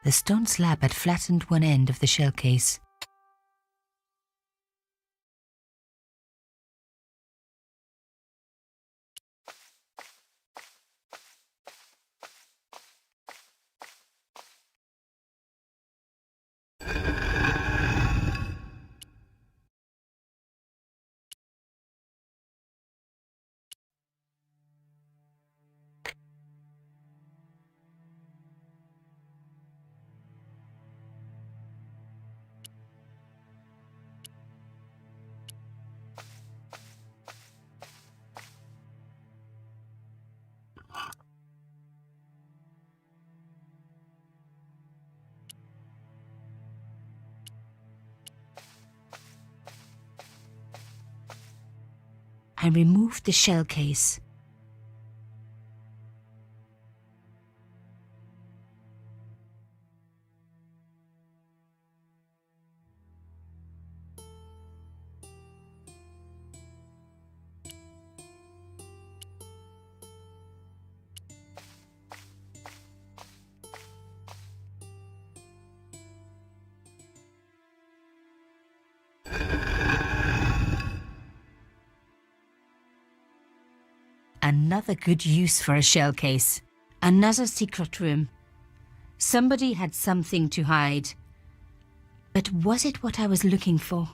The stone slab had flattened one end of the shell case. I removed the shell case. Another good use for a shell case. Another secret room. Somebody had something to hide. But was it what I was looking for?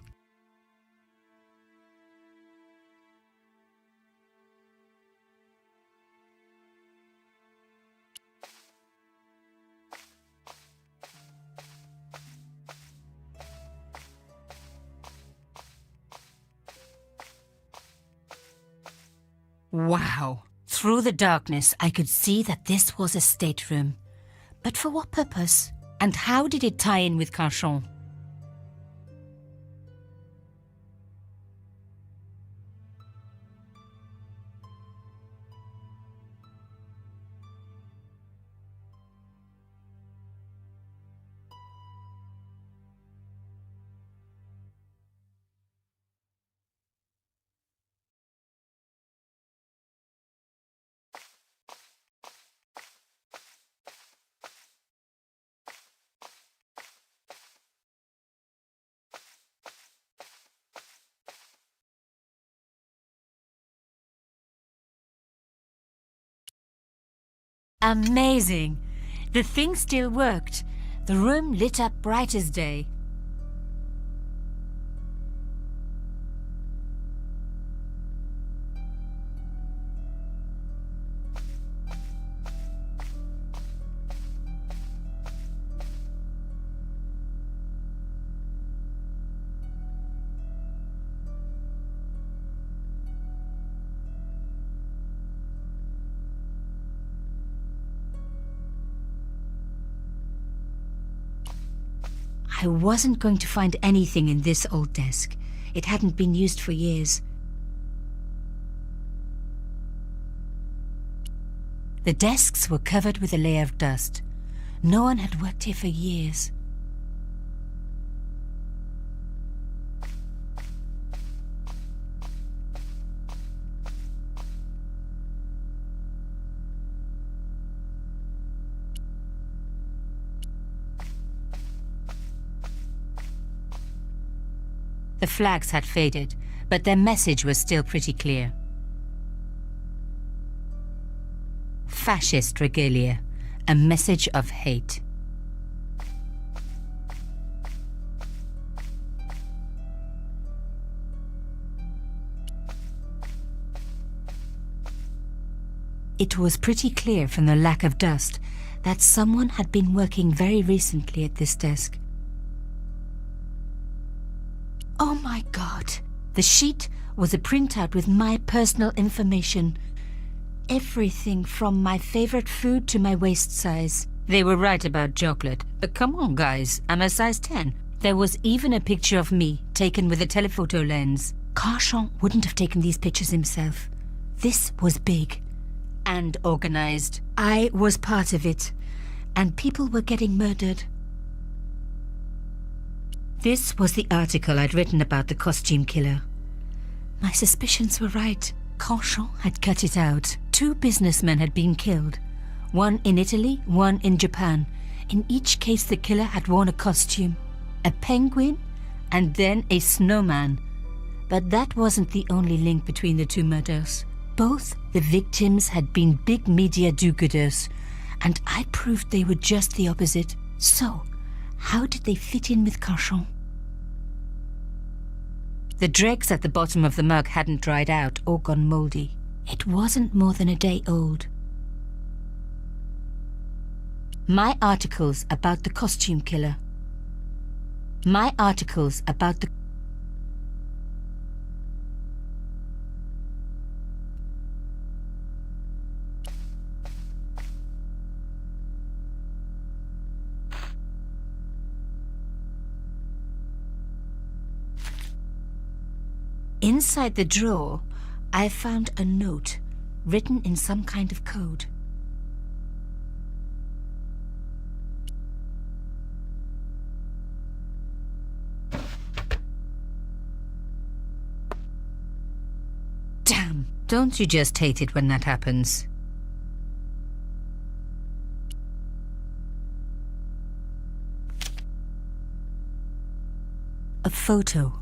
Wow! Through the darkness, I could see that this was a stateroom. But for what purpose? And how did it tie in with Carchon? Amazing! The thing still worked. The room lit up bright as day. I wasn't going to find anything in this old desk. It hadn't been used for years. The desks were covered with a layer of dust. No one had worked here for years. The flags had faded, but their message was still pretty clear. Fascist regalia, a message of hate. It was pretty clear from the lack of dust that someone had been working very recently at this desk. Oh my God! The sheet was a printout with my personal information. Everything from my favorite food to my waist size. They were right about chocolate, but come on guys, I'm a size 10. There was even a picture of me, taken with a telephoto lens. Carchon wouldn't have taken these pictures himself. This was big and organized. I was part of it, and people were getting murdered. This was the article I'd written about the costume killer. My suspicions were right. Carchon had cut it out. 2 businessmen had been killed. One in Italy, one in Japan. In each case, the killer had worn a costume, a penguin, and then a snowman. But that wasn't the only link between the two murders. Both the victims had been big media do-gooders, and I proved they were just the opposite. So, how did they fit in with Carchon? The dregs at the bottom of the mug hadn't dried out or gone mouldy. It wasn't more than a day old. My articles about the costume killer. My articles about the... Inside the drawer, I found a note written in some kind of code. Damn, don't you just hate it when that happens? A photo,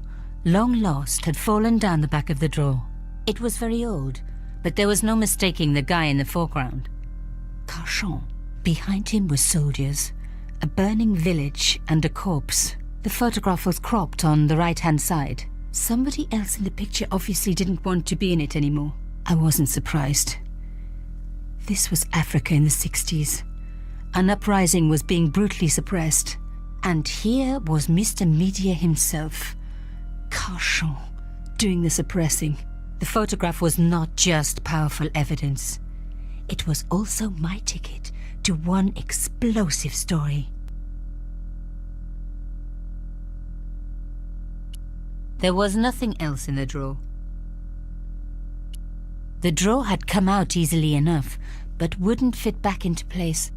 long lost, had fallen down the back of the drawer. It was very old, but there was no mistaking the guy in the foreground. Carchon. Behind him were soldiers, a burning village, and a corpse. The photograph was cropped on the right-hand side. Somebody else in the picture obviously didn't want to be in it anymore. I wasn't surprised. This was Africa in the 60s. An uprising was being brutally suppressed. And here was Mr. Media himself, Carchon, doing the suppressing. The photograph was not just powerful evidence. It was also my ticket to one explosive story. There was nothing else in the drawer. The drawer had come out easily enough, but wouldn't fit back into place.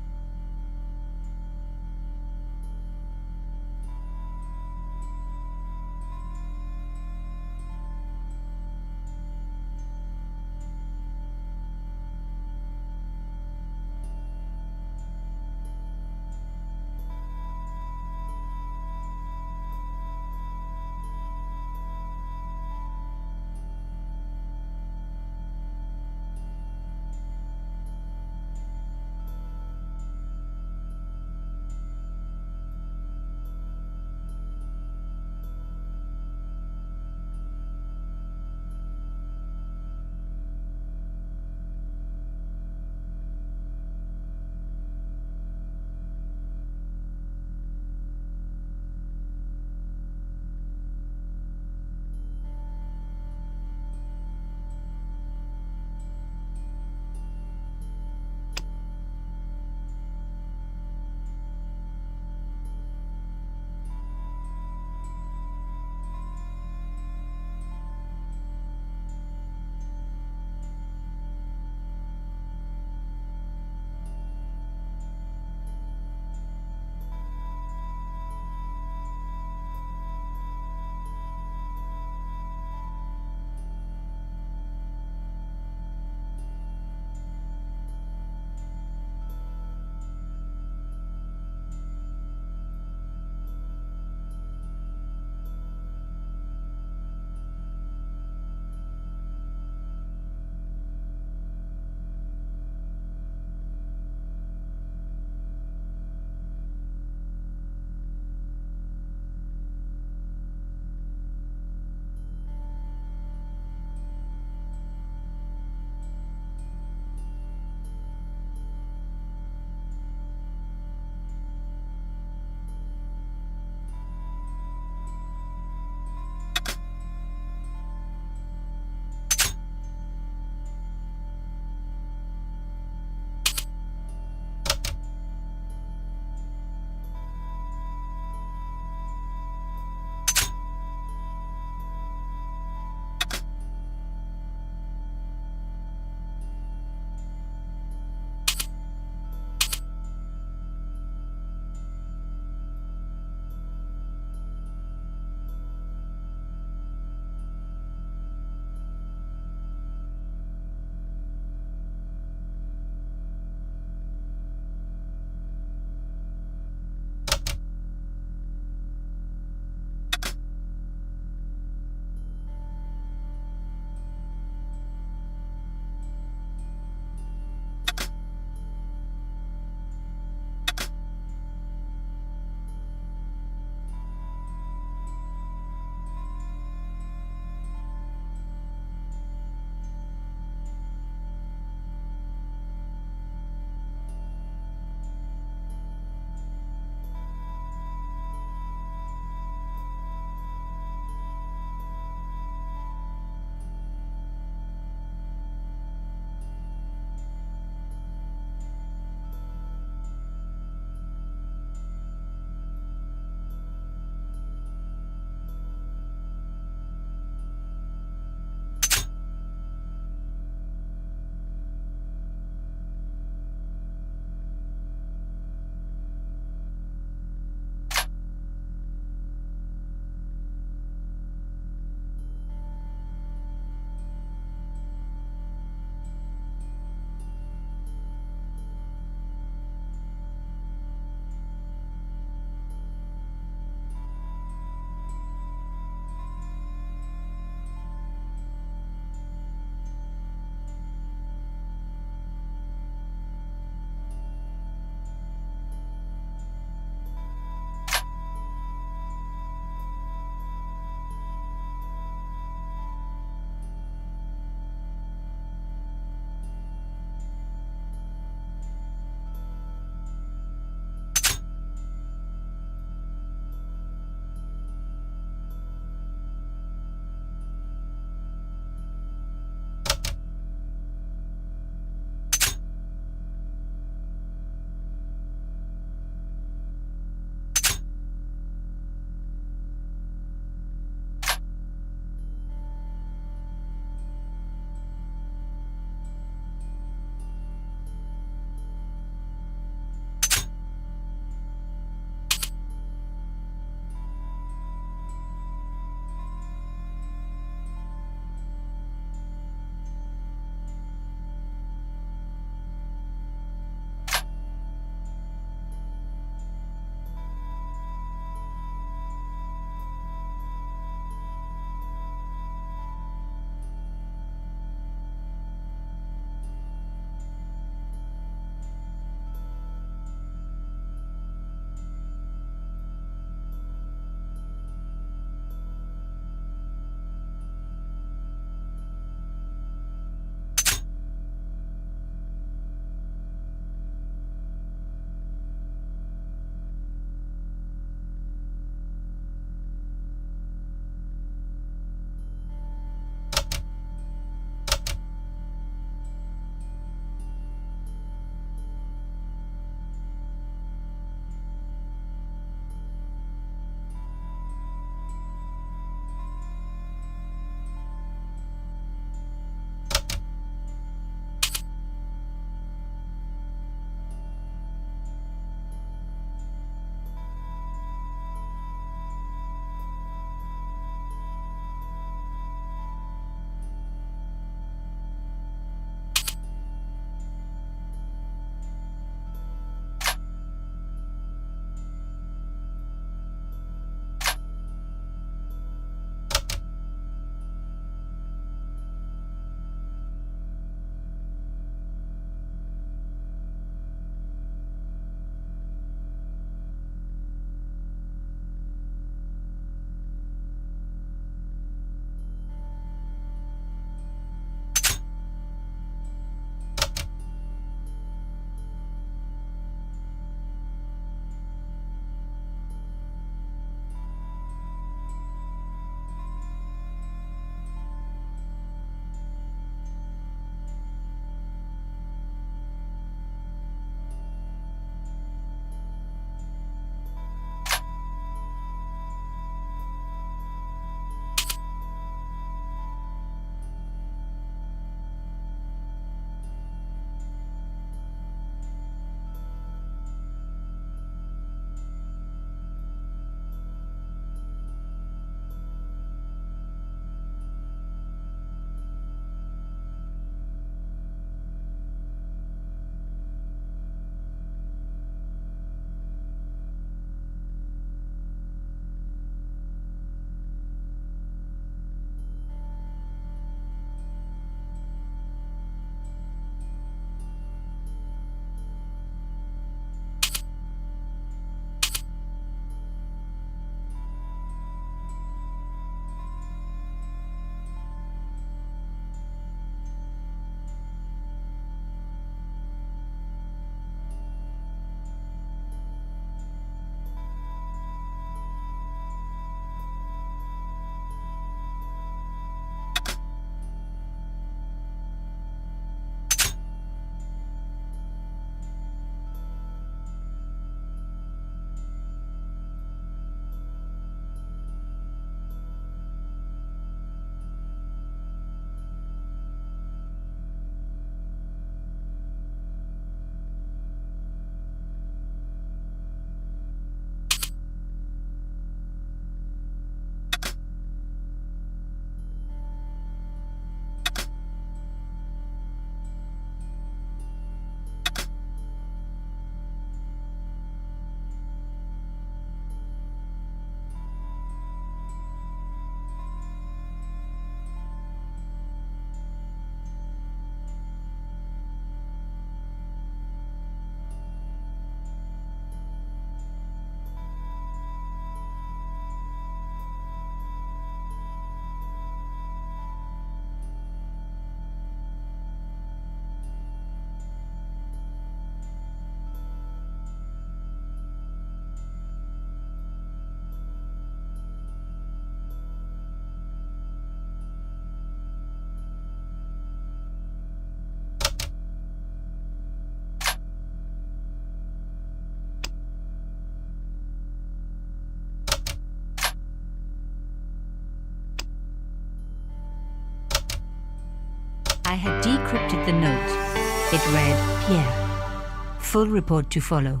I had decrypted the note. It read, Pierre, full report to follow.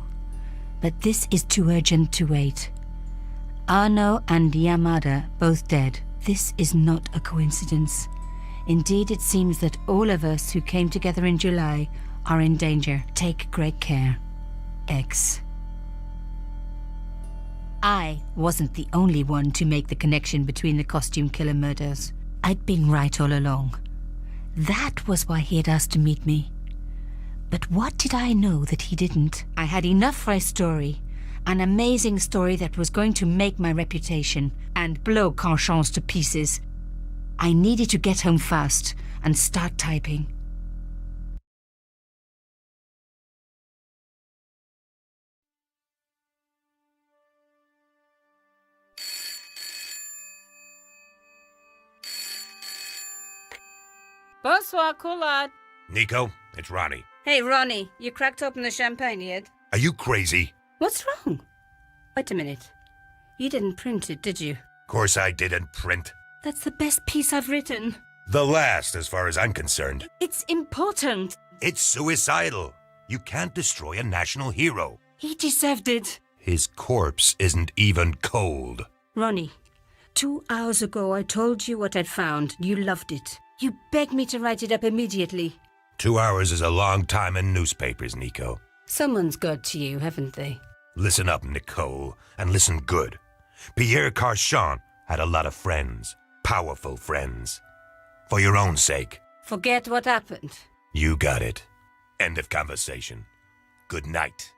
But this is too urgent to wait. Arno and Yamada both dead. This is not a coincidence. Indeed, it seems that all of us who came together in July are in danger. Take great care. X. I wasn't the only one to make the connection between the costume killer murders. I'd been right all along. That was why he had asked to meet me. But what did I know that he didn't? I had enough for a story. An amazing story that was going to make my reputation and blow Conscience to pieces. I needed to get home fast and start typing. Bonsoir, Collard. Nico, it's Ronnie. Hey, Ronnie, you cracked open the champagne yet? Are you crazy? What's wrong? Wait a minute. You didn't print it, did you? Course I didn't print. That's the best piece I've written. The last, as far as I'm concerned. It's important. It's suicidal. You can't destroy a national hero. He deserved it. His corpse isn't even cold. Ronnie, 2 hours ago I told you what I'd found. You loved it. You begged me to write it up immediately. 2 hours is a long time in newspapers, Nico. Someone's got to you, haven't they? Listen up, Nicole, and listen good. Pierre Carchon had a lot of friends. Powerful friends. For your own sake. Forget what happened. You got it. End of conversation. Good night.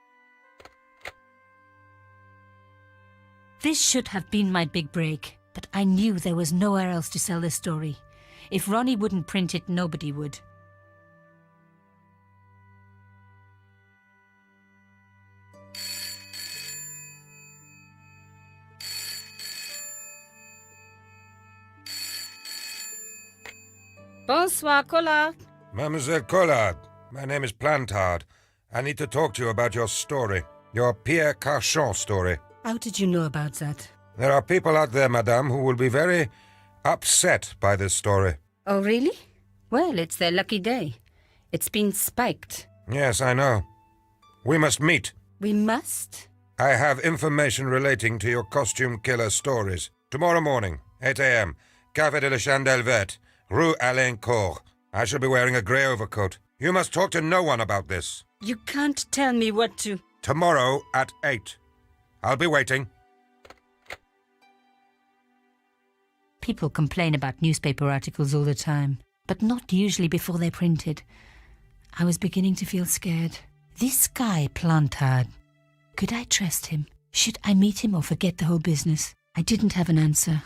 This should have been my big break, but I knew there was nowhere else to sell this story. If Ronnie wouldn't print it, nobody would. Bonsoir, Collard. Mademoiselle Collard, my name is Plantard. I need to talk to you about your story. Your Pierre Carchon story. How did you know about that? There are people out there, madame, who will be very upset by this story. Oh, really? Well, it's their lucky day. It's been spiked. Yes, I know. We must meet. We must? I have information relating to your costume killer stories. Tomorrow morning, 8 a.m., Café de la Chandelle Verte, Rue Alain Court. I shall be wearing a grey overcoat. You must talk to no one about this. You can't tell me what to... Tomorrow at 8. I'll be waiting. People complain about newspaper articles all the time, but not usually before they're printed. I was beginning to feel scared. This guy, Plantard, could I trust him? Should I meet him or forget the whole business? I didn't have an answer.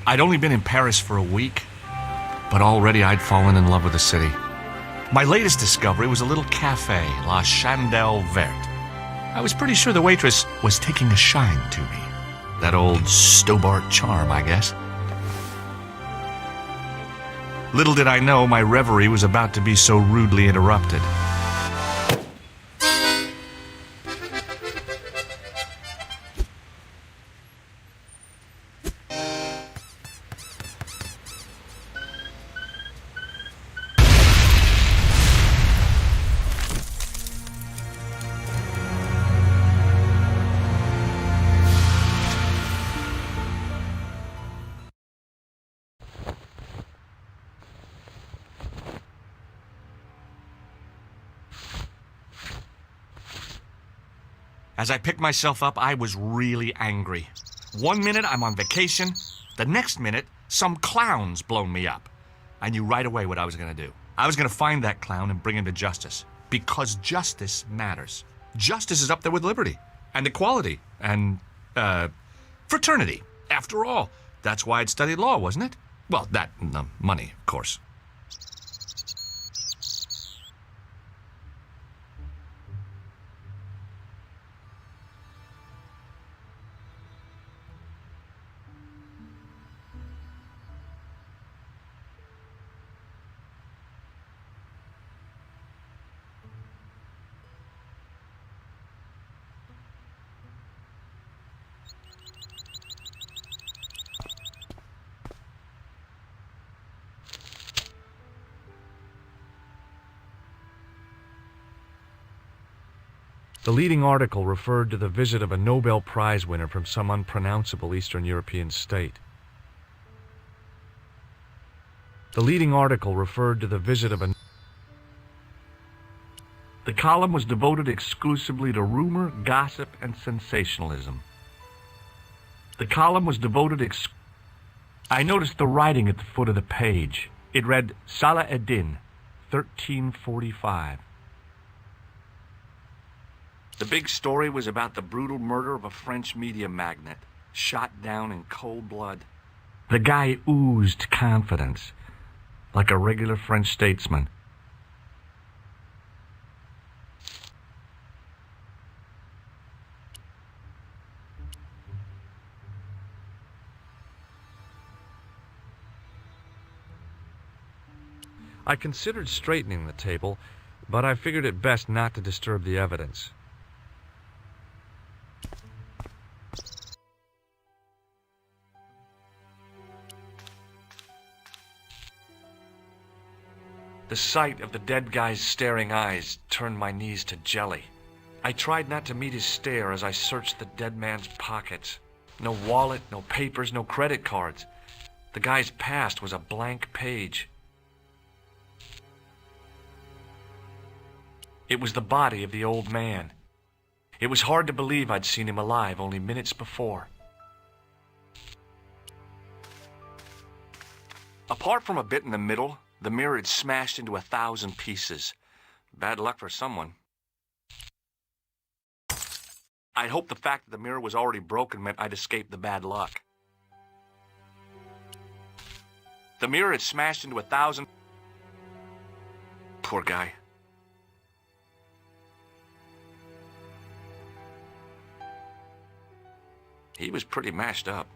I'd only been in Paris for a week, but already I'd fallen in love with the city. My latest discovery was a little cafe, La Chandelle Verte. I was pretty sure the waitress was taking a shine to me. That old Stobbart charm, I guess. Little did I know my reverie was about to be so rudely interrupted. As I picked myself up, I was really angry. 1 minute, I'm on vacation. The next minute, some clown's blown me up. I knew right away what I was going to do. I was going to find that clown and bring him to justice. Because justice matters. Justice is up there with liberty. And equality. And, fraternity. After all, that's why I'd studied law, wasn't it? Well, that and the money, of course. leading article referred to the visit of a Nobel Prize winner from some unpronounceable Eastern European state. The leading article referred to the visit of a... The column was devoted exclusively to rumor, gossip, and sensationalism. The column was devoted I noticed the writing at the foot of the page. It read, Salah Eddin, 1345. The big story was about the brutal murder of a French media magnate, shot down in cold blood. The guy oozed confidence, like a regular French statesman. I considered straightening the table, but I figured it best not to disturb the evidence. The sight of the dead guy's staring eyes turned my knees to jelly. I tried not to meet his stare as I searched the dead man's pockets. No wallet, no papers, no credit cards. The guy's past was a blank page. It was the body of the old man. It was hard to believe I'd seen him alive only minutes before. Apart from a bit in the middle, the mirror had smashed into 1,000 pieces. Bad luck for someone. I'd hoped the fact that the mirror was already broken meant I'd escaped the bad luck. The mirror had smashed into 1,000... Poor guy. He was pretty mashed up.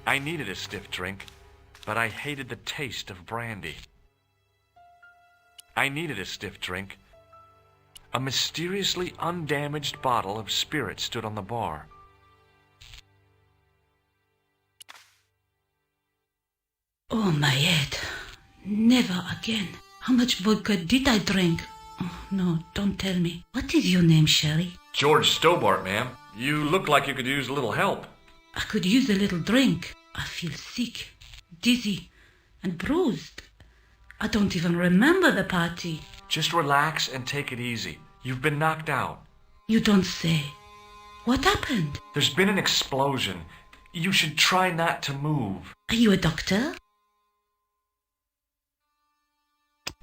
I needed a stiff drink, but I hated the taste of brandy. I needed a stiff drink. A mysteriously undamaged bottle of spirit stood on the bar. Oh, my head. Never again. How much vodka did I drink? Oh, no, don't tell me. What is your name, Sherry? George Stobbart, ma'am. You look like you could use a little help. I could use a little drink. I feel sick, dizzy, and bruised. I don't even remember the party. Just relax and take it easy. You've been knocked out. You don't say. What happened? There's been an explosion. You should try not to move. Are you a doctor?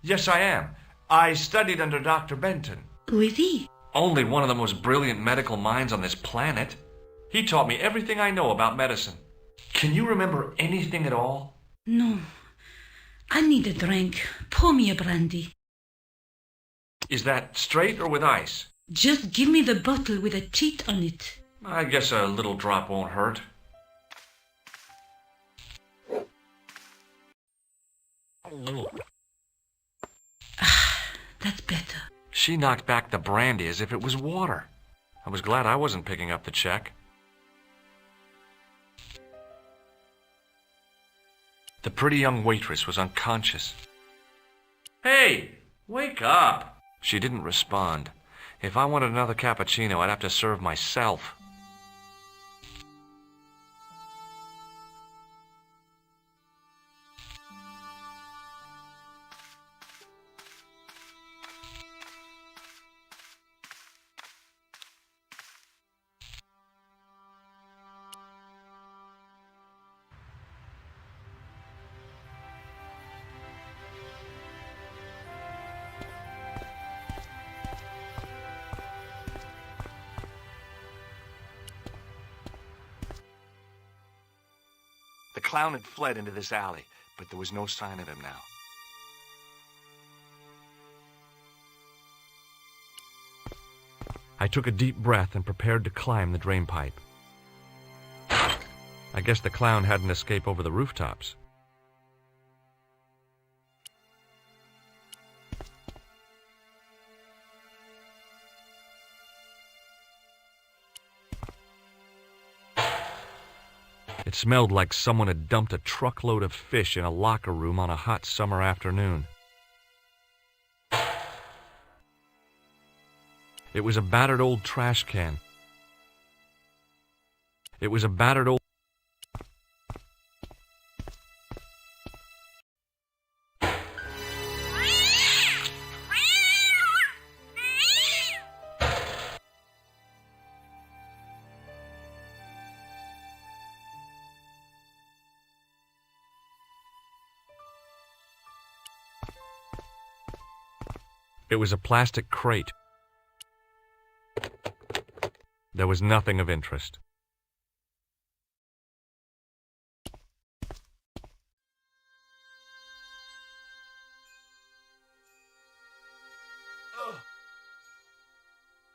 Yes, I am. I studied under Dr. Benton. Who is he? Only one of the most brilliant medical minds on this planet. He taught me everything I know about medicine. Can you remember anything at all? No. I need a drink. Pour me a brandy. Is that straight or with ice? Just give me the bottle with a cheat on it. I guess a little drop won't hurt. That's better. She knocked back the brandy as if it was water. I was glad I wasn't picking up the check. The pretty young waitress was unconscious. Hey, wake up! She didn't respond. If I wanted another cappuccino, I'd have to serve myself. The clown had fled into this alley, but there was no sign of him now. I took a deep breath and prepared to climb the drainpipe. I guess the clown had an escape over the rooftops. It smelled like someone had dumped a truckload of fish in a locker room on a hot summer afternoon. It was a battered old trash can. It was a battered old... It was a plastic crate. There was nothing of interest.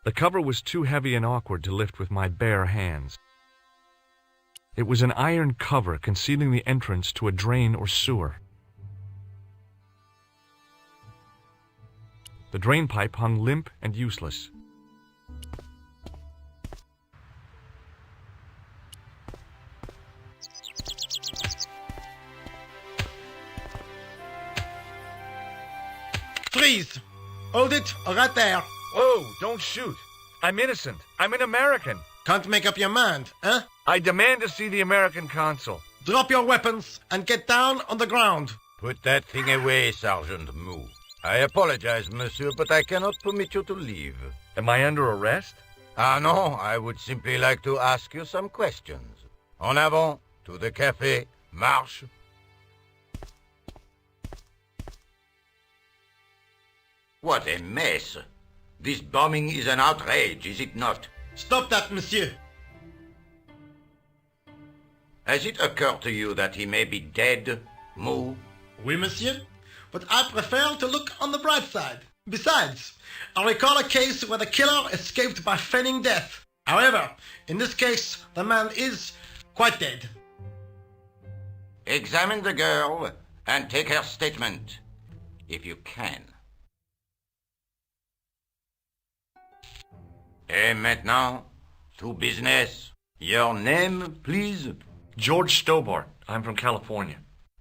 The cover was too heavy and awkward to lift with my bare hands. It was an iron cover concealing the entrance to a drain or sewer. The drain pipe hung limp and useless. Freeze! Hold it, right there. Whoa, don't shoot. I'm innocent. I'm an American. Can't make up your mind, huh? I demand to see the American consul. Drop your weapons and get down on the ground. Put that thing away, Sergeant Moo. I apologize, monsieur, but I cannot permit you to leave. Am I under arrest? Ah, no, I would simply like to ask you some questions. En avant, to the café, marche. What a mess. This bombing is an outrage, is it not? Stop that, monsieur. Has it occurred to you that he may be dead, Moo? Oui, monsieur. But I prefer to look on the bright side. Besides, I recall a case where the killer escaped by feigning death. However, in this case, the man is quite dead. Examine the girl and take her statement, if you can. Et maintenant, to business. Your name, please? George Stobbart. I'm from California.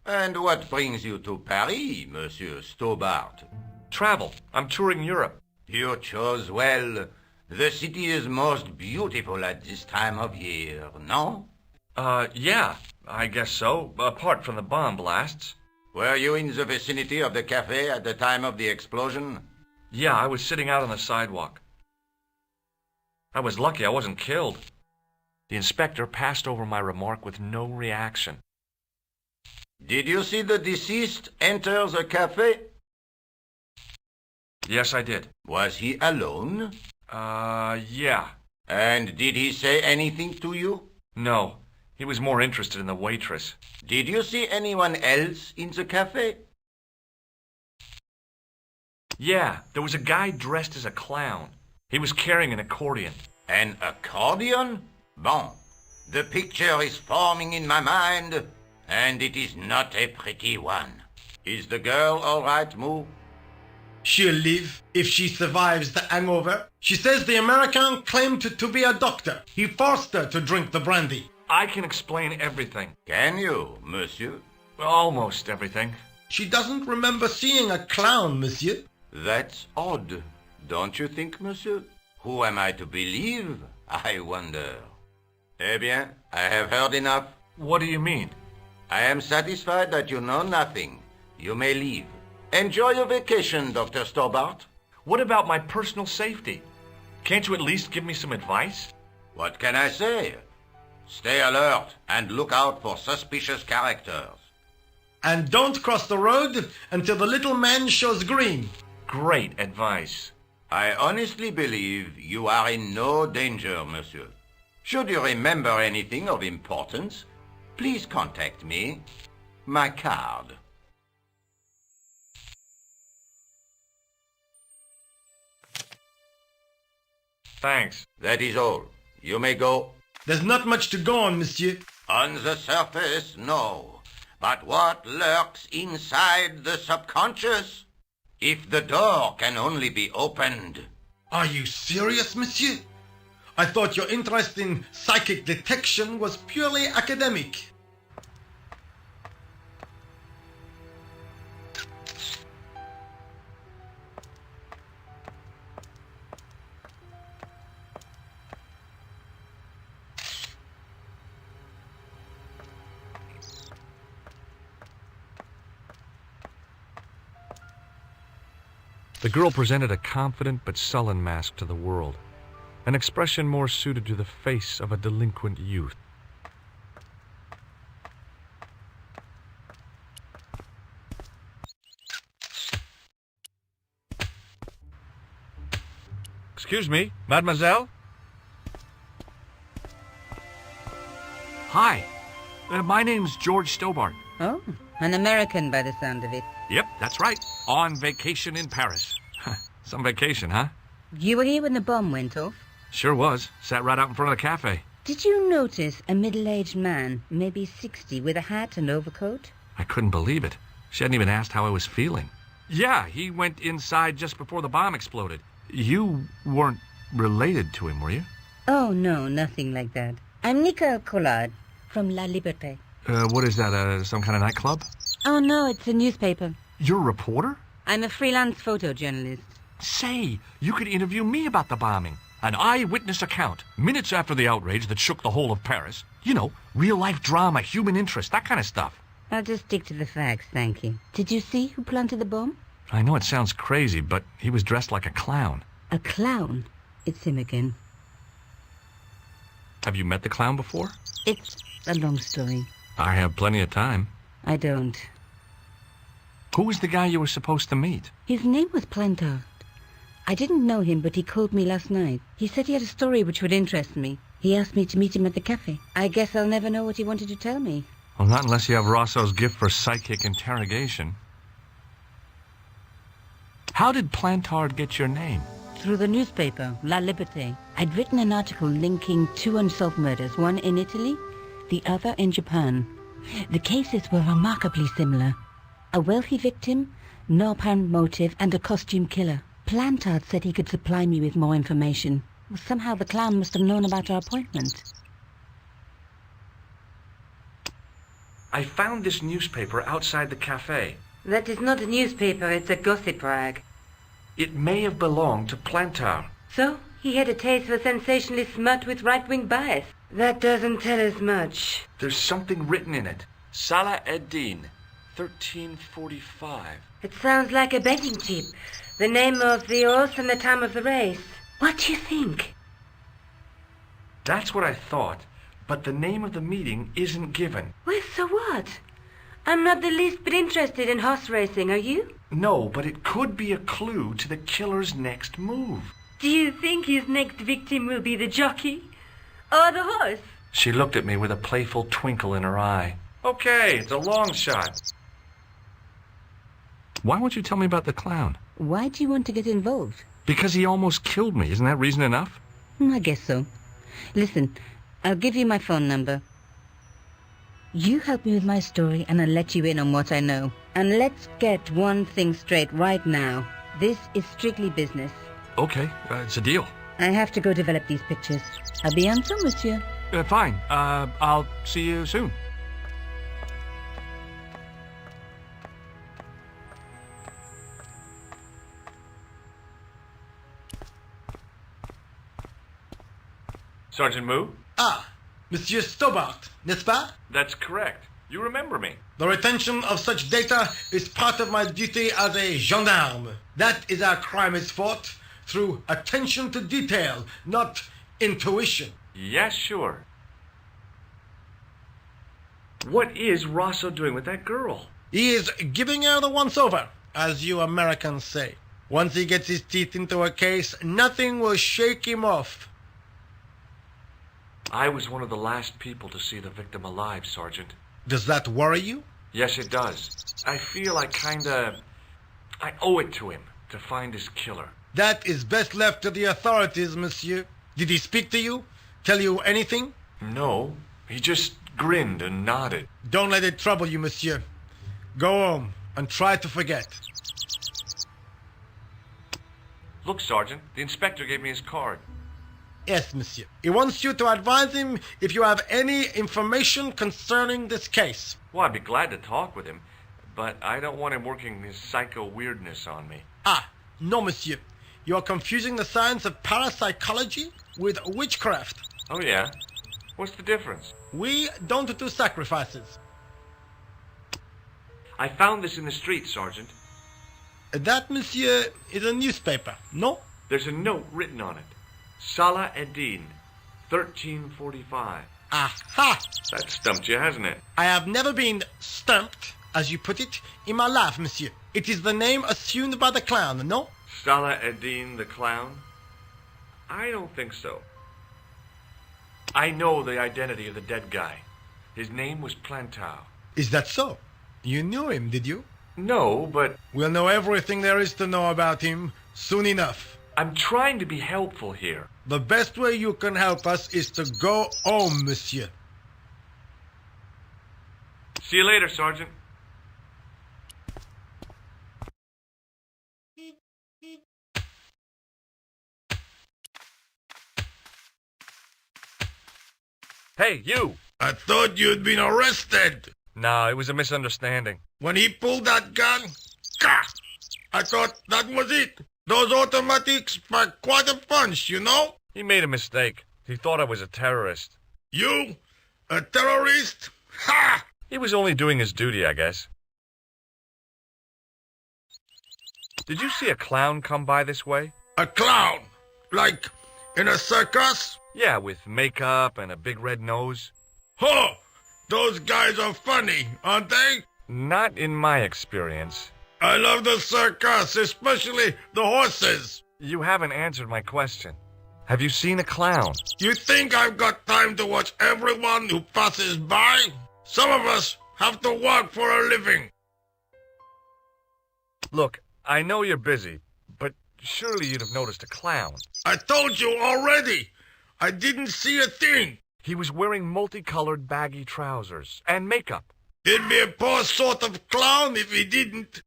And what brings you to Paris, Monsieur Stobbart? Travel. I'm touring Europe. You chose well. The city is most beautiful at this time of year, no? Yeah, I guess so, apart from the bomb blasts. Were you in the vicinity of the cafe at the time of the explosion? Yeah, I was sitting out on the sidewalk. I was lucky I wasn't killed. The inspector passed over my remark with no reaction. Did you see the deceased enter the cafe? Yes, I did. Was he alone? Yeah. And did he say anything to you? No, he was more interested in the waitress. Did you see anyone else in the cafe? Yeah, there was a guy dressed as a clown. He was carrying an accordion. An accordion? Bon. The picture is forming in my mind, and it is not a pretty one. Is the girl all right, Moo? She'll live if she survives the hangover. She says the American claimed to be a doctor. He forced her to drink the brandy. I can explain everything. Can you, monsieur? Almost everything. She doesn't remember seeing a clown, monsieur. That's odd, don't you think, monsieur? Who am I to believe, I wonder? Eh bien, I have heard enough. What do you mean? I am satisfied that you know nothing. You may leave. Enjoy your vacation, Dr. Stobbart. What about my personal safety? Can't you at least give me some advice? What can I say? Stay alert and look out for suspicious characters. And don't cross the road until the little man shows green. Great advice. I honestly believe you are in no danger, monsieur. Should you remember anything of importance, please contact me. My card. Thanks. That is all. You may go. There's not much to go on, monsieur. On the surface, no. But what lurks inside the subconscious? If the door can only be opened. Are you serious, monsieur? I thought your interest in psychic detection was purely academic. The girl presented a confident but sullen mask to the world, an expression more suited to the face of a delinquent youth. Excuse me, mademoiselle? Hi, my name's George Stobbart. Oh, an American by the sound of it. Yep, that's right. On vacation in Paris. Some vacation, huh? You were here when the bomb went off? Sure was. Sat right out in front of the cafe. Did you notice a middle-aged man, maybe 60, with a hat and overcoat? I couldn't believe it. She hadn't even asked how I was feeling. Yeah, he went inside just before the bomb exploded. You weren't related to him, were you? Oh, no, nothing like that. I'm Nicole Collard from La Liberté. What is that, some kind of nightclub? Oh, no, it's a newspaper. You're a reporter? I'm a freelance photojournalist. Say, you could interview me about the bombing. An eyewitness account, minutes after the outrage that shook the whole of Paris. You know, real-life drama, human interest, that kind of stuff. I'll just stick to the facts, thank you. Did you see who planted the bomb? I know it sounds crazy, but he was dressed like a clown. A clown? It's him again. Have you met the clown before? It's a long story. I have plenty of time. I don't. Who was the guy you were supposed to meet? His name was Plantard. I didn't know him, but he called me last night. He said he had a story which would interest me. He asked me to meet him at the cafe. I guess I'll never know what he wanted to tell me. Well, not unless you have Rosso's gift for psychic interrogation. How did Plantard get your name? Through the newspaper, La Liberté. I'd written an article linking two unsolved murders, one in Italy, the other in Japan. The cases were remarkably similar. A wealthy victim, no apparent motive, and a costume killer. Plantard said he could supply me with more information. Somehow the clown must have known about our appointment. I found this newspaper outside the cafe. That is not a newspaper, it's a gossip rag. It may have belonged to Plantard. So, he had a taste for sensationalist smut with right-wing bias. That doesn't tell us much. There's something written in it. Salah ed-Din, 1345. It sounds like a betting tip. The name of the horse and the time of the race. What do you think? That's what I thought, but the name of the meeting isn't given. Well, so what? I'm not the least bit interested in horse racing, are you? No, but it could be a clue to the killer's next move. Do you think his next victim will be the jockey? Or the horse? She looked at me with a playful twinkle in her eye. Okay, it's a long shot. Why won't you tell me about the clown? Why do you want to get involved? Because he almost killed me. Isn't that reason enough? I guess so. Listen, I'll give you my phone number. You help me with my story and I'll let you in on what I know. And let's get one thing straight right now. This is strictly business. Okay, it's a deal. I have to go develop these pictures. À bientôt, monsieur. Fine. I'll see you soon. Sergeant Moo? Ah, Monsieur Stobbart, n'est-ce pas? That's correct. You remember me. The retention of such data is part of my duty as a gendarme. That is how crime is fought, through attention to detail, not intuition. Yes, sure. What is Rosso doing with that girl? He is giving her the once-over, as you Americans say. Once he gets his teeth into a case, nothing will shake him off. I was one of the last people to see the victim alive, Sergeant. Does that worry you? Yes, it does. I feel I owe it to him to find his killer. That is best left to the authorities, monsieur. Did he speak to you? Tell you anything? No, he just grinned and nodded. Don't let it trouble you, monsieur. Go home and try to forget. Look, Sergeant, the inspector gave me his card. Yes, monsieur. He wants you to advise him if you have any information concerning this case. Well, I'd be glad to talk with him, but I don't want him working his psycho weirdness on me. Ah, no, monsieur. You are confusing the science of parapsychology with witchcraft. Oh, yeah? What's the difference? We don't do sacrifices. I found this in the street, Sergeant. That, monsieur, is a newspaper, no? There's a note written on it. Salah Eddin, 1345. Aha! That stumped you, hasn't it? I have never been stumped, as you put it, in my life, monsieur. It is the name assumed by the clown, no? Salah Eddin the clown? I don't think so. I know the identity of the dead guy. His name was Plantow. Is that so? You knew him, did you? No, but We'll know everything there is to know about him soon enough. I'm trying to be helpful here. The best way you can help us is to go home, monsieur. See you later, Sergeant. Hey, you! I thought you'd been arrested. No, it was a misunderstanding. When he pulled that gun, gah! I thought that was it. Those automatics pack quite a punch, you know? He made a mistake. He thought I was a terrorist. You? A terrorist? Ha! He was only doing his duty, I guess. Did you see a clown come by this way? A clown? Like in a circus? Yeah, with makeup and a big red nose. Huh! Those guys are funny, aren't they? Not in my experience. I love the circus, especially the horses. You haven't answered my question. Have you seen a clown? You think I've got time to watch everyone who passes by? Some of us have to work for a living. Look, I know you're busy, but surely you'd have noticed a clown. I told you already. I didn't see a thing. He was wearing multicolored baggy trousers and makeup. He'd be a poor sort of clown if he didn't.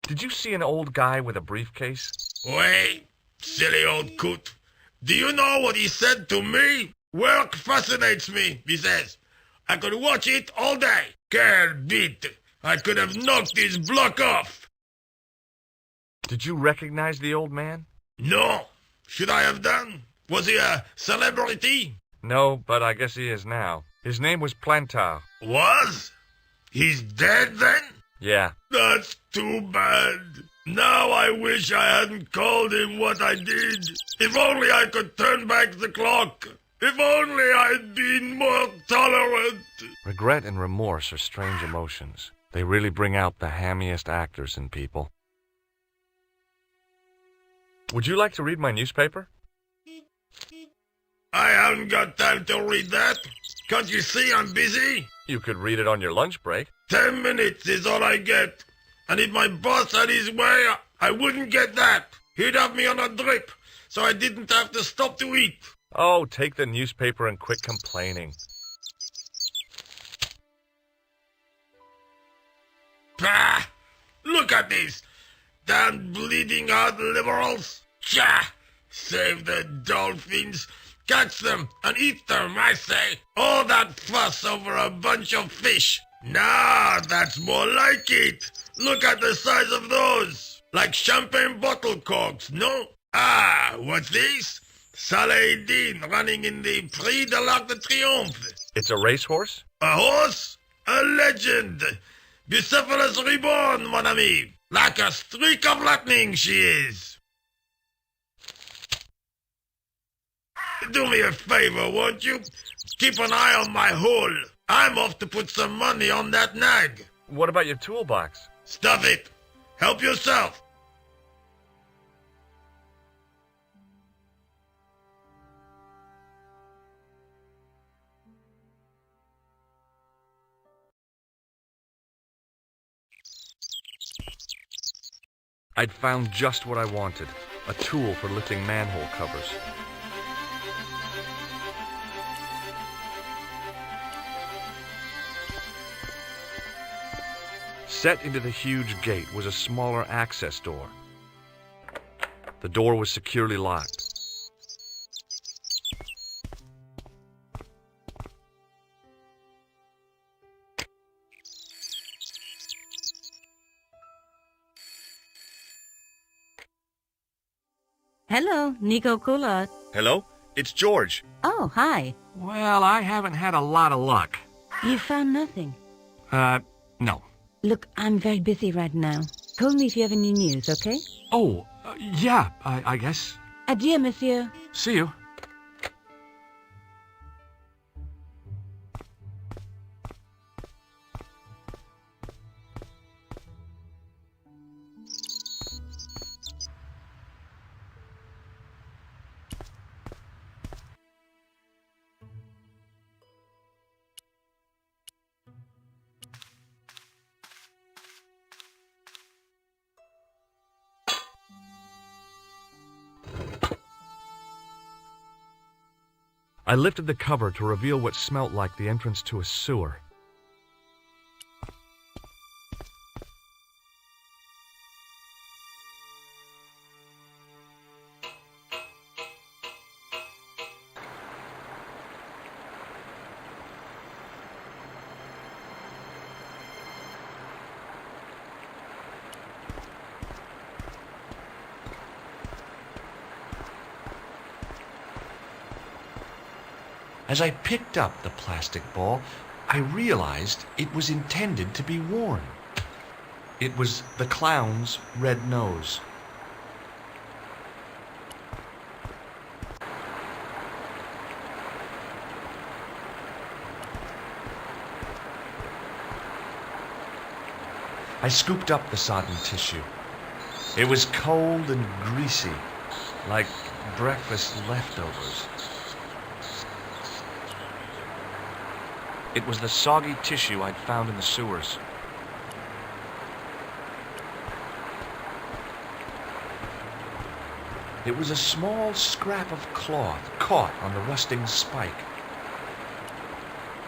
Did you see an old guy with a briefcase? Wait, silly old coot. Do you know what he said to me? Work fascinates me, he says. I could watch it all day. Quel bit. I could have knocked his block off. Did you recognize the old man? No. Should I have done? Was he a celebrity? No, but I guess he is now. His name was Plantow. Was? He's dead then? Yeah. That's too bad. Now I wish I hadn't called him what I did. If only I could turn back the clock. If only I'd been more tolerant. Regret and remorse are strange emotions. They really bring out the hammiest actors in people. Would you like to read my newspaper? I haven't got time to read that. Can't you see I'm busy? You could read it on your lunch break. 10 minutes is all I get. And if my boss had his way, I wouldn't get that. He'd have me on a drip, so I didn't have to stop to eat. Oh, take the newspaper and quit complaining. Pah! Look at this. Damn bleeding heart liberals. Tcha! Save the dolphins. Catch them and eat them, I say. All that fuss over a bunch of fish. Nah, that's more like it. Look at the size of those. Like champagne bottle corks, no? Ah, what's this? Saladin running in the Prix de l'Arc de Triomphe. It's a racehorse? A horse? A legend. Bucephalus reborn, mon ami. Like a streak of lightning she is. Do me a favor, won't you? Keep an eye on my hole. I'm off to put some money on that nag. What about your toolbox? Stuff it. Help yourself. I'd found just what I wanted. A tool for lifting manhole covers. Set into the huge gate was a smaller access door. The door was securely locked. Hello, Nico Coulard. Hello? It's George. Oh, hi. Well, I haven't had a lot of luck. You found nothing. No. Look, I'm very busy right now. Call me if you have any news, okay? Oh, yeah, I guess. Adieu, monsieur. See you. I lifted the cover to reveal what smelt like the entrance to a sewer. As I picked up the plastic ball, I realized it was intended to be worn. It was the clown's red nose. I scooped up the sodden tissue. It was cold and greasy, like breakfast leftovers. It was the soggy tissue I'd found in the sewers. It was a small scrap of cloth caught on the rusting spike.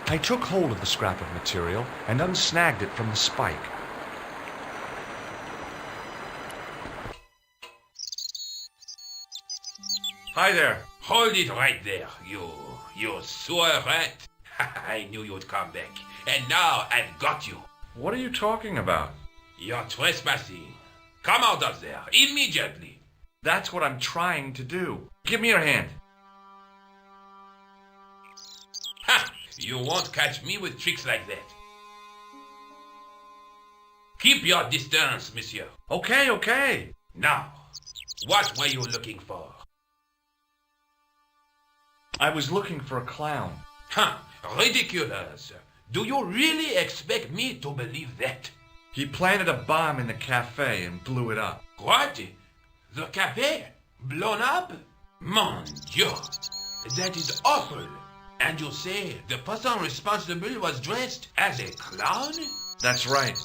I took hold of the scrap of material and unsnagged it from the spike. Hi there. Hold it right there, you sewer rat. I knew you'd come back, and now I've got you. What are you talking about? You're trespassing. Come out of there, immediately. That's what I'm trying to do. Give me your hand. Ha! You won't catch me with tricks like that. Keep your distance, monsieur. Okay. Now, what were you looking for? I was looking for a clown. Huh, ridiculous. Do you really expect me to believe that? He planted a bomb in the cafe and blew it up. What? The cafe? Blown up? Mon Dieu! That is awful. And you say the person responsible was dressed as a clown? That's right.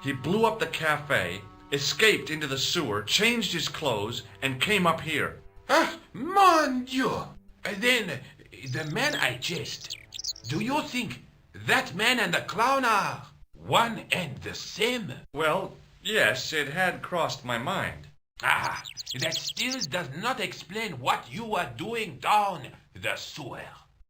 He blew up the cafe, escaped into the sewer, changed his clothes, and came up here. Ah, mon Dieu! Then, the man I chased, do you think that man and the clown are one and the same? Well, yes, it had crossed my mind. Ah, that still does not explain what you are doing down the sewer.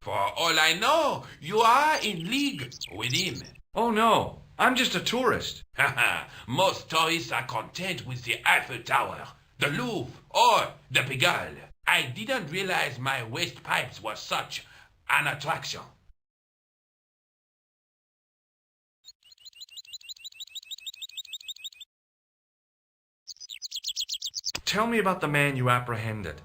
For all I know, you are in league with him. Oh no, I'm just a tourist. Haha, most tourists are content with the Eiffel Tower, the Louvre, or the Pigalle. I didn't realize my waste pipes were such an attraction. Tell me about the man you apprehended.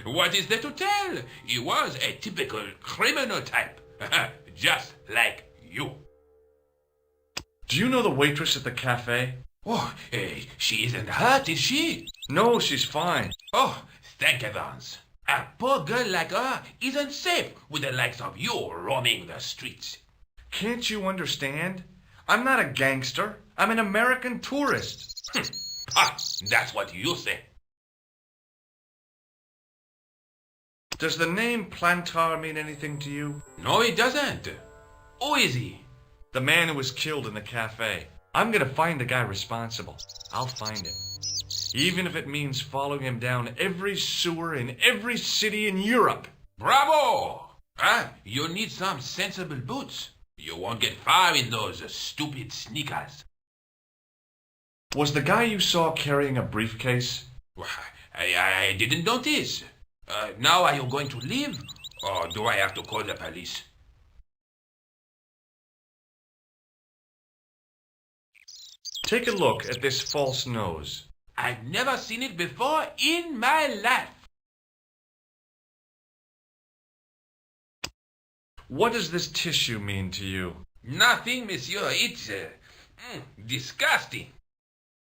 What is there to tell? He was a typical criminal type, just like you. Do you know the waitress at the cafe? Oh, she isn't hurt, is she? No, she's fine. Oh, thank heavens. A poor girl like her isn't safe with the likes of you roaming the streets. Can't you understand? I'm not a gangster. I'm an American tourist. Ah, that's what you say. Does the name Plantar mean anything to you? No, it doesn't. Who is he? The man who was killed in the cafe. I'm gonna find the guy responsible. I'll find him. Even if it means following him down every sewer in every city in Europe. Bravo! You need some sensible boots. You won't get far in those stupid sneakers. Was the guy you saw carrying a briefcase? I didn't notice. Now are you going to leave? Or do I have to call the police? Take a look at this false nose. I've never seen it before in my life. What does this tissue mean to you? Nothing, monsieur. It's disgusting.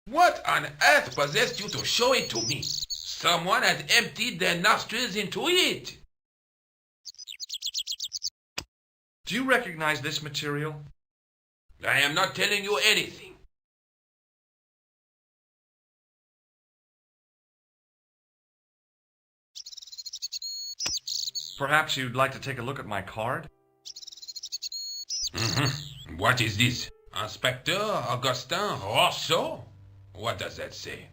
What on earth possessed you to show it to me? Someone has emptied their nostrils into it. Do you recognize this material? I am not telling you anything. Perhaps you'd like to take a look at my card? What is this? Inspector Augustin Rousseau? What does that say?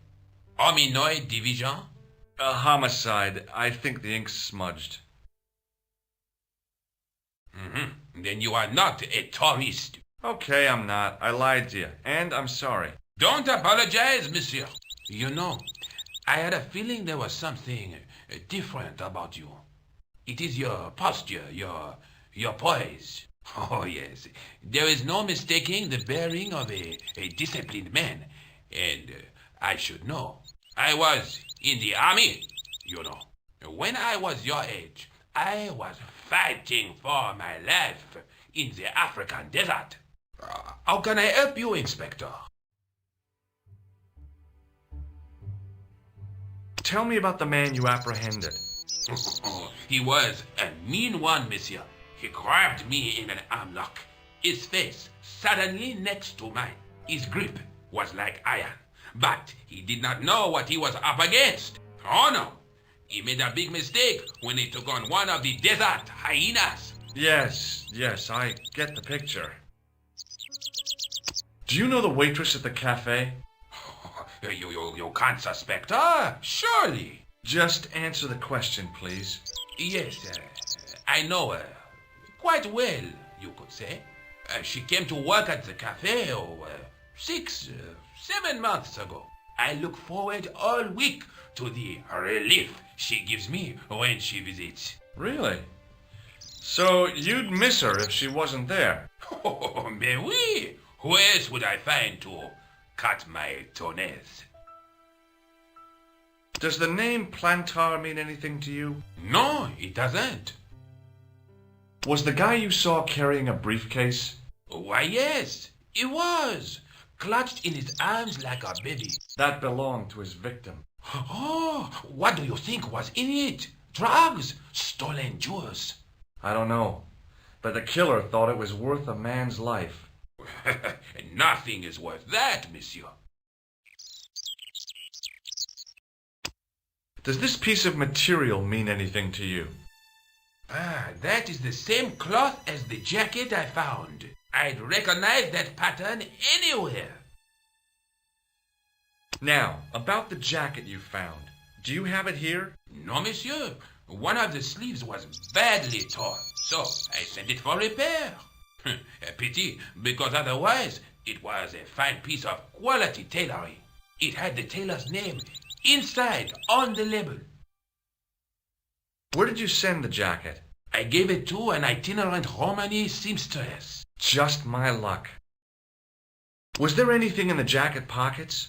Hominoid Division? A homicide. I think the ink's smudged. Then you are not a tourist. Okay, I'm not. I lied to you, and I'm sorry. Don't apologize, monsieur. You know, I had a feeling there was something different about you. It is your posture, your poise. Oh, yes. There is no mistaking the bearing of a disciplined man. And I should know. I was in the army, you know. When I was your age, I was fighting for my life in the African desert. How can I help you, Inspector? Tell me about the man you apprehended. He was a mean one, monsieur. He grabbed me in an armlock. His face suddenly next to mine. His grip was like iron. But he did not know what he was up against. Oh no! He made a big mistake when he took on one of the desert hyenas. Yes, I get the picture. Do you know the waitress at the cafe? You can't suspect her, surely. Just answer the question, please. Yes, I know her. Quite well, you could say. She came to work at the cafe 7 months ago. I look forward all week to the relief she gives me when she visits. Really? So you'd miss her if she wasn't there? Oh, mais oui. Who else would I find to cut my toenails? Does the name Plantar mean anything to you? No, it doesn't. Was the guy you saw carrying a briefcase? Why, yes, he was. Clutched in his arms like a baby. That belonged to his victim. Oh, what do you think was in it? Drugs? Stolen jewels? I don't know. But the killer thought it was worth a man's life. Nothing is worth that, monsieur. Does this piece of material mean anything to you? That is the same cloth as the jacket I found. I'd recognize that pattern anywhere. Now, about the jacket you found. Do you have it here? No, monsieur. One of the sleeves was badly torn, so I sent it for repair. A pity, because otherwise it was a fine piece of quality tailoring. It had the tailor's name inside on the label. Where did you send the jacket? I gave it to an itinerant Romany seamstress. Just my luck. Was there anything in the jacket pockets?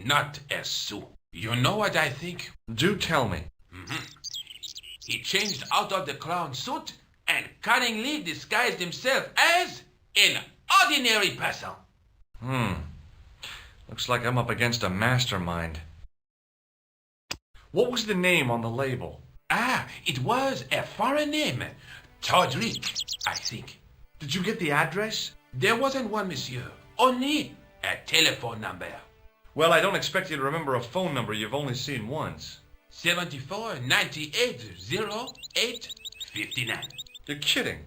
Not a sou. You know what I think? Do tell me. He changed out of the clown suit and cunningly disguised himself as an ordinary person. Looks like I'm up against a mastermind. What was the name on the label? It was a foreign name. Todrick, I think. Did you get the address? There wasn't one, monsieur. Only a telephone number. Well, I don't expect you to remember a phone number you've only seen once. 74 98 08 59. You're kidding.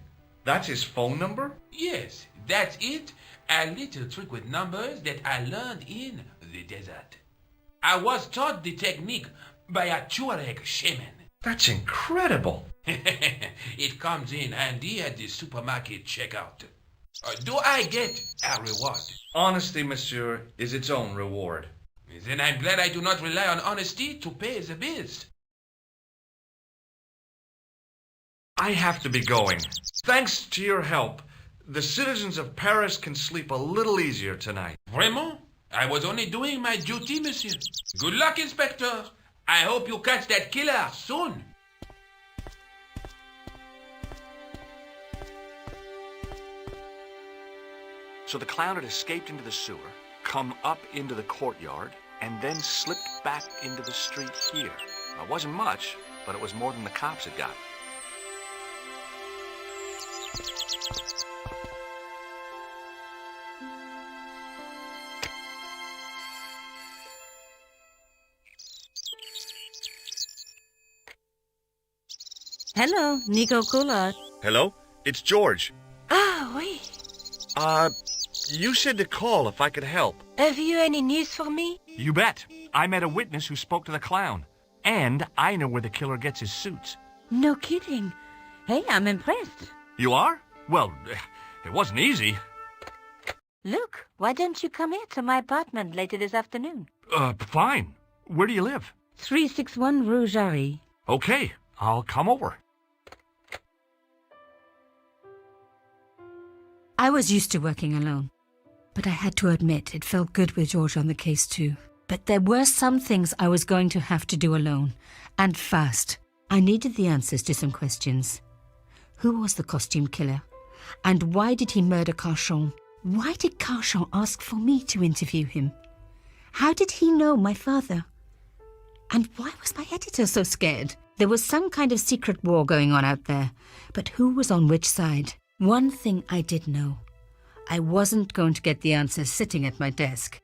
That's his phone number? Yes, that's it. A little trick with numbers that I learned in the desert. I was taught the technique by a Tuareg shaman. That's incredible. It comes in handy at the supermarket checkout. Do I get a reward? Honesty, monsieur, is its own reward. Then I'm glad I do not rely on honesty to pay the bills. I have to be going. Thanks to your help, the citizens of Paris can sleep a little easier tonight. Vraiment? I was only doing my duty, monsieur. Good luck, Inspector. I hope you catch that killer soon. So the clown had escaped into the sewer, come up into the courtyard, and then slipped back into the street here. Now, it wasn't much, but it was more than the cops had got. Hello, Nico Coulard. Hello? It's George. Ah, oui. You said to call if I could help. Have you any news for me? You bet. I met a witness who spoke to the clown. And I know where the killer gets his suits. No kidding. Hey, I'm impressed. You are? Well, it wasn't easy. Look, why don't you come here to my apartment later this afternoon? Fine. Where do you live? 361 Rue Jarry. Okay, I'll come over. I was used to working alone, but I had to admit it felt good with George on the case too. But there were some things I was going to have to do alone, and fast. I needed the answers to some questions. Who was the costume killer? And why did he murder Carchon? Why did Carchon ask for me to interview him? How did he know my father? And why was my editor so scared? There was some kind of secret war going on out there, but who was on which side? One thing I did know. I wasn't going to get the answers sitting at my desk.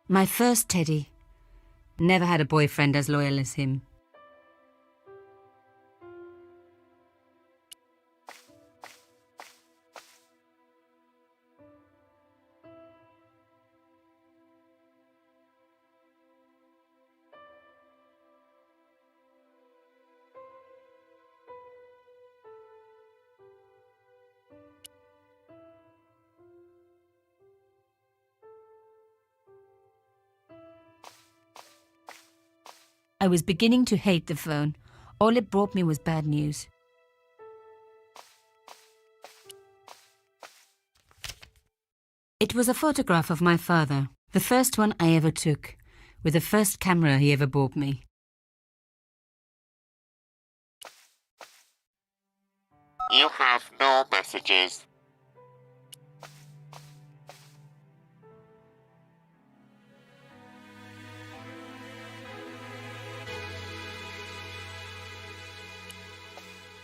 My first Teddy. Never had a boyfriend as loyal as him. I was beginning to hate the phone. All it brought me was bad news. It was a photograph of my father, the first one I ever took, with the first camera he ever bought me. You have no messages.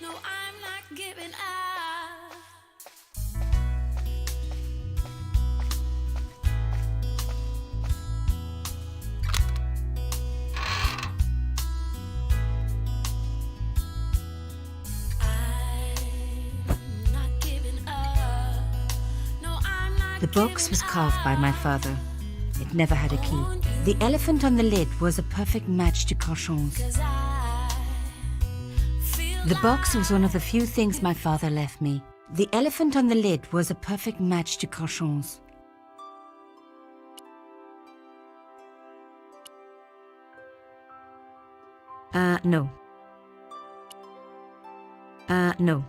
No, I'm not giving up. I'm not giving up. No, I'm not. The box was carved by my father. It never had a key. The elephant on the lid was a perfect match to Carchon's. The box was one of the few things my father left me. The elephant on the lid was a perfect match to Carchon's. No. No.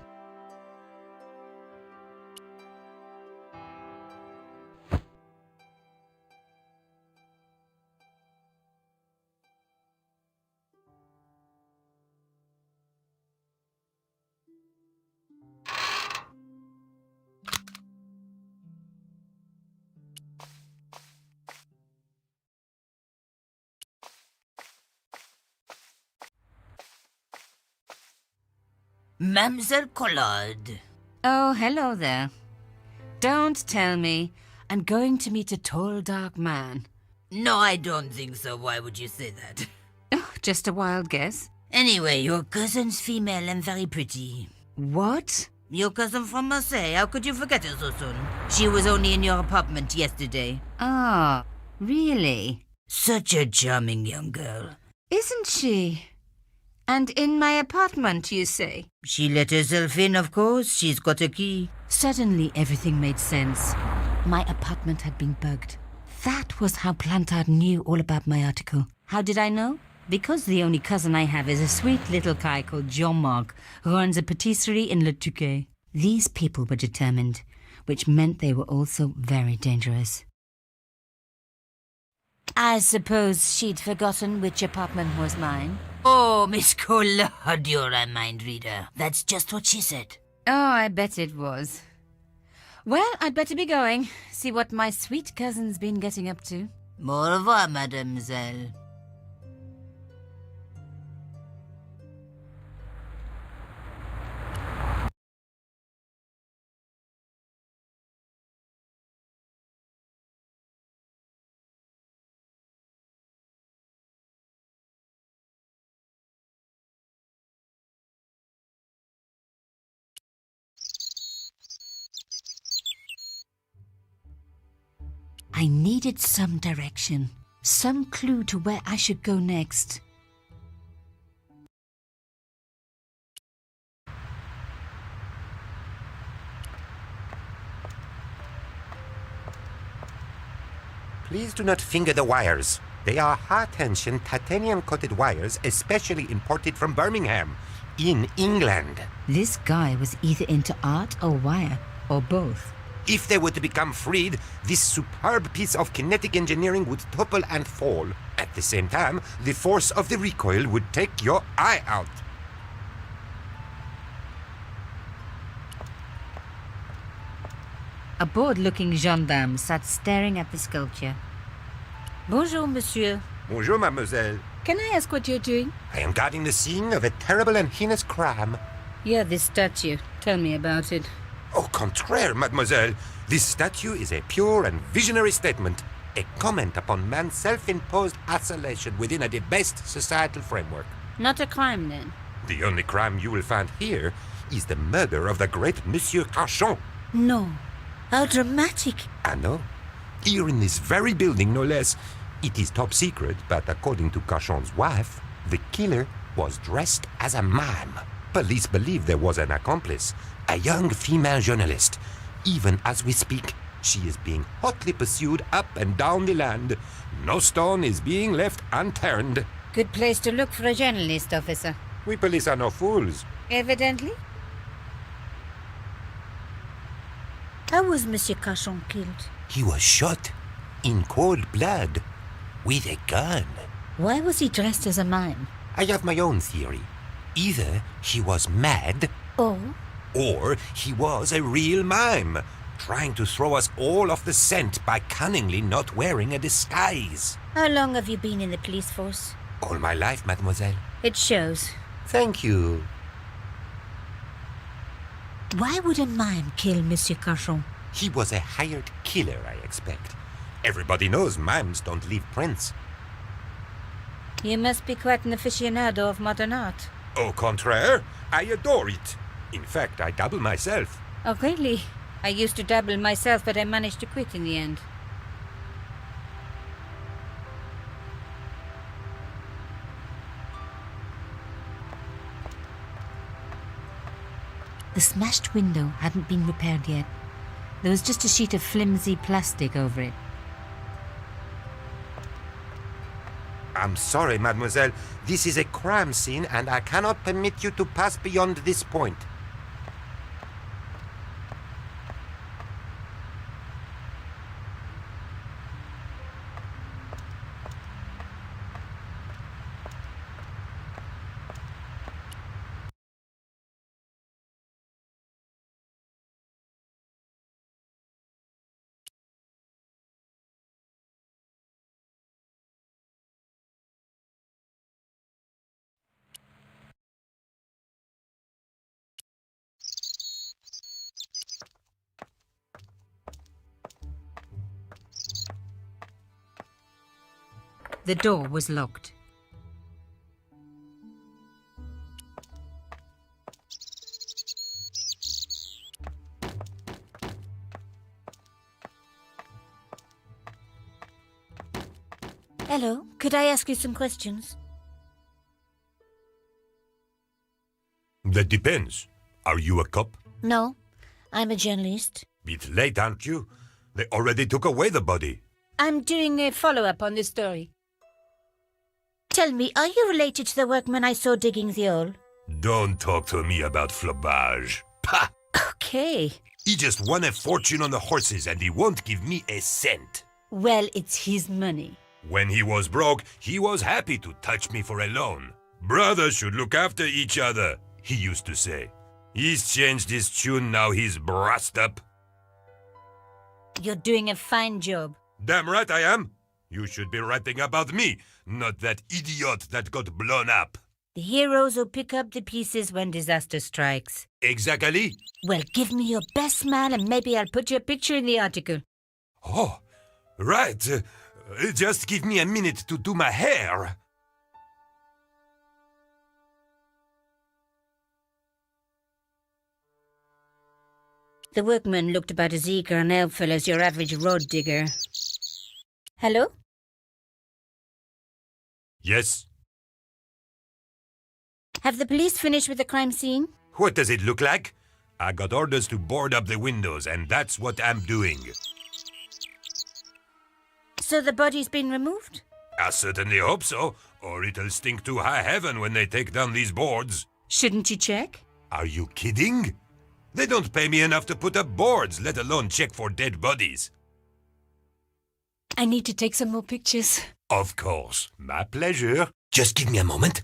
Mademoiselle Collard. Oh, hello there. Don't tell me I'm going to meet a tall, dark man. No, I don't think so. Why would you say that? Oh, just a wild guess. Anyway, your cousin's female and very pretty. What? Your cousin from Marseille. How could you forget her so soon? She was only in your apartment yesterday. Ah, really? Such a charming young girl. Isn't she? And in my apartment, you say? She let herself in, of course. She's got a key. Suddenly, everything made sense. My apartment had been bugged. That was how Plantard knew all about my article. How did I know? Because the only cousin I have is a sweet little guy called Jean-Marc, who runs a patisserie in Le Touquet. These people were determined, which meant they were also very dangerous. I suppose she'd forgotten which apartment was mine. Oh, Miss Collard, you're a mind reader. That's just what she said. Oh, I bet it was. Well, I'd better be going. See what my sweet cousin's been getting up to. Au revoir, mademoiselle. I needed some direction, some clue to where I should go next. Please do not finger the wires. They are high-tension titanium-coated wires, especially imported from Birmingham, in England. This guy was either into art or wire, or both. If they were to become freed, this superb piece of kinetic engineering would topple and fall. At the same time, the force of the recoil would take your eye out. A bored-looking gendarme sat staring at the sculpture. Bonjour, monsieur. Bonjour, mademoiselle. Can I ask what you're doing? I am guarding the scene of a terrible and heinous crime. Yeah, this statue. Tell me about it. Au contraire, mademoiselle. This statue is a pure and visionary statement, a comment upon man's self-imposed isolation within a debased societal framework. Not a crime, then? The only crime you will find here is the murder of the great Monsieur Cachon. No. How dramatic. I know. Here in this very building, no less. It is top secret, but according to Cachon's wife, the killer was dressed as a mime. Police believe there was an accomplice, a young female journalist. Even as we speak, she is being hotly pursued up and down the land. No stone is being left unturned. Good place to look for a journalist, officer. We police are no fools. Evidently. How was Monsieur Cachon killed? He was shot in cold blood with a gun. Why was he dressed as a mime? I have my own theory. Either he was mad, Or he was a real mime, trying to throw us all off the scent by cunningly not wearing a disguise. how long have you been in the police force? All my life, mademoiselle. It shows. Thank you. Why would a mime kill Monsieur Cachon? He was a hired killer, I expect. Everybody knows mimes don't leave prints. You must be quite an aficionado of modern art. Au contraire, I adore it. In fact, I dabble myself. Oh, really? I used to dabble myself, but I managed to quit in the end. The smashed window hadn't been repaired yet. There was just a sheet of flimsy plastic over it. I'm sorry, mademoiselle. This is a crime scene, and I cannot permit you to pass beyond this point. The door was locked. Hello, could I ask you some questions? That depends. Are you a cop? No, I'm a journalist. Bit late, aren't you? They already took away the body. I'm doing a follow-up on this story. Tell me, are you related to the workman I saw digging the hole? Don't talk to me about flobage. Pah! Okay. He just won a fortune on the horses and he won't give me a cent. Well, it's his money. When he was broke, he was happy to touch me for a loan. Brothers should look after each other, he used to say. He's changed his tune, now he's brassed up. You're doing a fine job. Damn right I am. You should be writing about me, not that idiot that got blown up. The heroes who pick up the pieces when disaster strikes. Exactly. Well, give me your best smile and maybe I'll put your picture in the article. Oh, right. Just give me a minute to do my hair. The workman looked about as eager and helpful as your average road digger. Hello? Yes? Have the police finished with the crime scene? What does it look like? I got orders to board up the windows, and that's what I'm doing. So the body's been removed? I certainly hope so, or it'll stink to high heaven when they take down these boards. Shouldn't you check? Are you kidding? They don't pay me enough to put up boards, let alone check for dead bodies. I need to take some more pictures. Of course. My pleasure. Just give me a moment.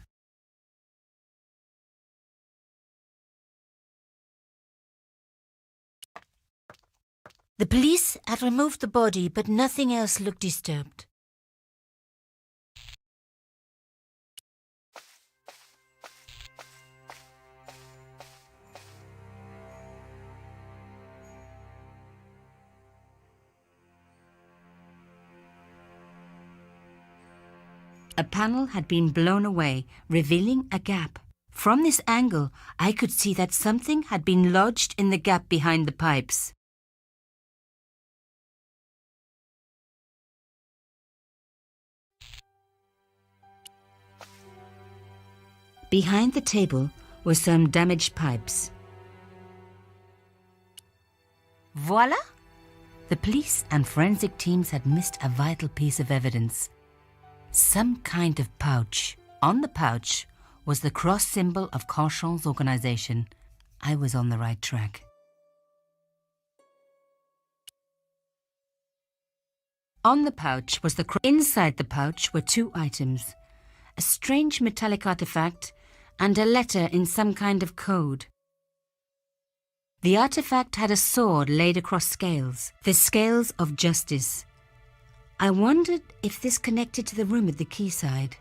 The police had removed the body, but nothing else looked disturbed. A panel had been blown away, revealing a gap. From this angle, I could see that something had been lodged in the gap behind the pipes. Behind the table were some damaged pipes. Voila! The police and forensic teams had missed a vital piece of evidence. Some kind of pouch. On the pouch was the cross symbol of Cauchon's organization. I was on the right track. On the pouch was inside the pouch were two items: a strange metallic artifact and a letter in some kind of code. The artifact had a sword laid across scales, the scales of justice. I wondered if this connected to the room at the quayside.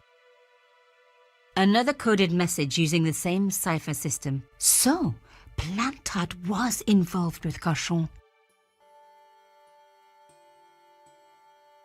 Another coded message using the same cipher system. So, Plantard was involved with Cauchon.